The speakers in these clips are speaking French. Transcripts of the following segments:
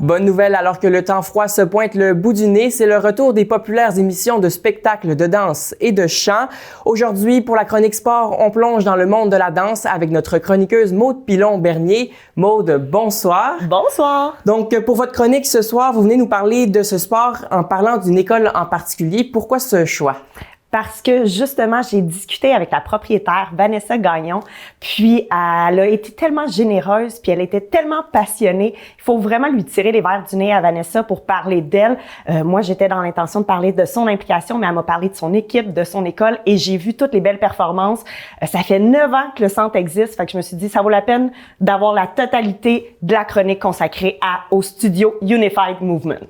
Bonne nouvelle, alors que le temps froid se pointe le bout du nez, c'est le retour des populaires émissions de spectacles de danse et de chant. Aujourd'hui, pour la chronique sport, on plonge dans le monde de la danse avec notre chroniqueuse Maude Pilon-Bernier. Maude, bonsoir. Bonsoir. Donc, pour votre chronique ce soir, vous venez nous parler de ce sport en parlant d'une école en particulier. Pourquoi ce choix? Parce que justement, j'ai discuté avec la propriétaire, Vanessa Gagnon, puis elle a été tellement généreuse, puis elle était tellement passionnée. Il faut vraiment lui tirer les verres du nez à Vanessa pour parler d'elle. Moi, j'étais dans l'intention de parler de son implication, mais elle m'a parlé de son équipe, de son école, et j'ai vu toutes les belles performances. Ça fait 9 ans que le centre existe, fait que je me suis dit, ça vaut la peine d'avoir la totalité de la chronique consacrée au studio Unified Movement.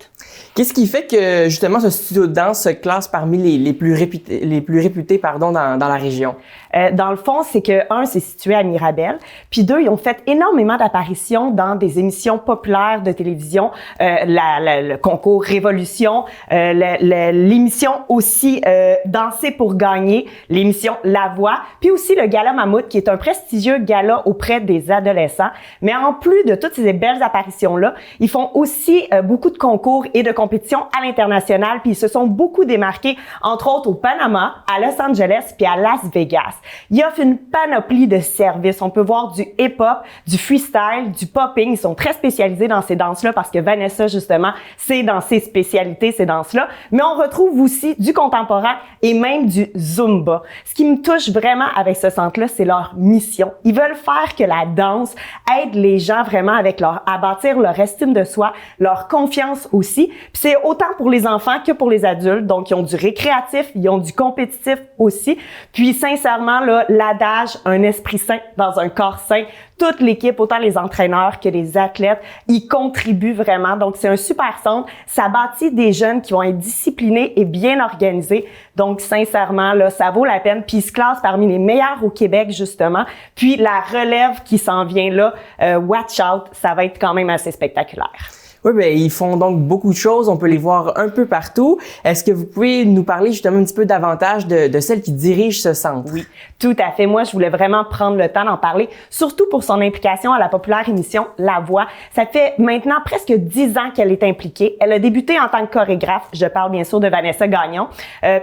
Qu'est-ce qui fait que, justement, ce studio de danse se classe parmi les plus réputés dans la région? Dans le fond, c'est que, c'est situé à Mirabel, puis 2, ils ont fait énormément d'apparitions dans des émissions populaires de télévision, le concours Révolution, l'émission aussi Danser pour gagner, l'émission La Voix, puis aussi le Gala Mammouth, qui est un prestigieux gala auprès des adolescents. Mais en plus de toutes ces belles apparitions-là, ils font aussi beaucoup de concours et de compétitions à l'international, puis ils se sont beaucoup démarqués, entre autres au Panama, à Los Angeles, puis à Las Vegas. Ils offrent une panoplie de services. On peut voir du hip-hop, du freestyle, du popping. Ils sont très spécialisés dans ces danses-là parce que Vanessa, justement, c'est dans ses spécialités, ces danses-là. Mais on retrouve aussi du contemporain et même du Zumba. Ce qui me touche vraiment avec ce centre-là, c'est leur mission. Ils veulent faire que la danse aide les gens vraiment à bâtir leur estime de soi, leur confiance aussi. Puis c'est autant pour les enfants que pour les adultes. Donc, ils ont du récréatif, ils ont du compétitif aussi. Puis, sincèrement, là, l'adage « un esprit sain dans un corps sain », toute l'équipe, autant les entraîneurs que les athlètes, y contribuent vraiment. Donc, c'est un super centre. Ça bâtit des jeunes qui vont être disciplinés et bien organisés. Donc, sincèrement, là, ça vaut la peine. Puis, ils se classent parmi les meilleurs au Québec, justement. Puis, la relève qui s'en vient là, watch out, ça va être quand même assez spectaculaire. Oui, bien, ils font donc beaucoup de choses. On peut les voir un peu partout. Est-ce que vous pouvez nous parler justement un petit peu davantage de celle qui dirige ce centre? Oui, tout à fait. Moi, je voulais vraiment prendre le temps d'en parler, surtout pour son implication à la populaire émission La Voix. Ça fait maintenant presque 10 ans qu'elle est impliquée. Elle a débuté en tant que chorégraphe. Je parle bien sûr de Vanessa Gagnon.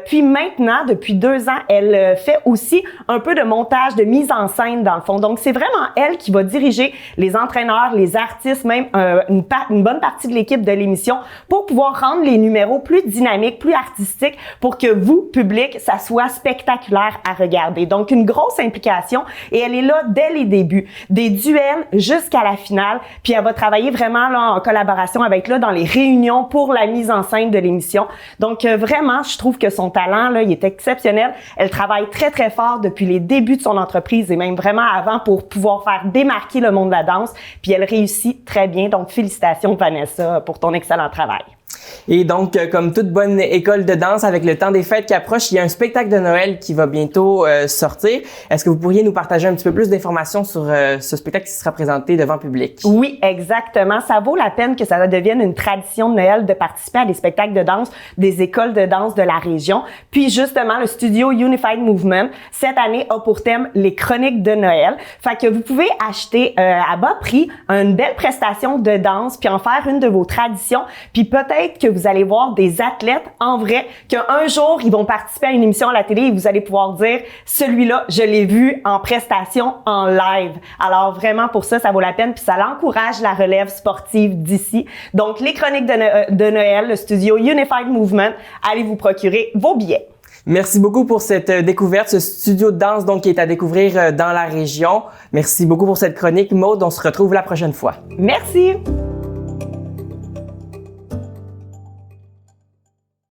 Puis maintenant, depuis 2 ans, elle fait aussi un peu de montage, de mise en scène dans le fond. Donc, c'est vraiment elle qui va diriger les entraîneurs, les artistes, même une bonne partie de l'équipe de l'émission pour pouvoir rendre les numéros plus dynamiques, plus artistiques pour que vous, public, ça soit spectaculaire à regarder. Donc, une grosse implication et elle est là dès les débuts, des duels jusqu'à la finale. Puis, elle va travailler vraiment là en collaboration avec dans les réunions pour la mise en scène de l'émission. Donc, vraiment, je trouve que son talent, là, il est exceptionnel. Elle travaille très, très fort depuis les débuts de son entreprise et même vraiment avant pour pouvoir faire démarquer le monde de la danse. Puis, elle réussit très bien. Donc, félicitations, Vanessa, pour ton excellent travail. Et donc, comme toute bonne école de danse, avec le temps des fêtes qui approche, il y a un spectacle de Noël qui va bientôt sortir. Est-ce que vous pourriez nous partager un petit peu plus d'informations sur ce spectacle qui sera présenté devant le public? Oui, exactement. Ça vaut la peine que ça devienne une tradition de Noël de participer à des spectacles de danse des écoles de danse de la région. Puis justement, le studio Unified Movement, cette année, a pour thème les chroniques de Noël. Fait que vous pouvez acheter à bas prix une belle prestation de danse puis en faire une de vos traditions. Puis peut-être que vous allez voir des athlètes en vrai, qu'un jour, ils vont participer à une émission à la télé et vous allez pouvoir dire « celui-là, je l'ai vu en prestation en live ». Alors vraiment, pour ça, ça vaut la peine puis ça encourage la relève sportive d'ici. Donc, les chroniques de Noël, le studio Unified Movement, allez vous procurer vos billets. Merci beaucoup pour cette découverte, ce studio de danse donc qui est à découvrir dans la région. Merci beaucoup pour cette chronique, Maude. On se retrouve la prochaine fois. Merci!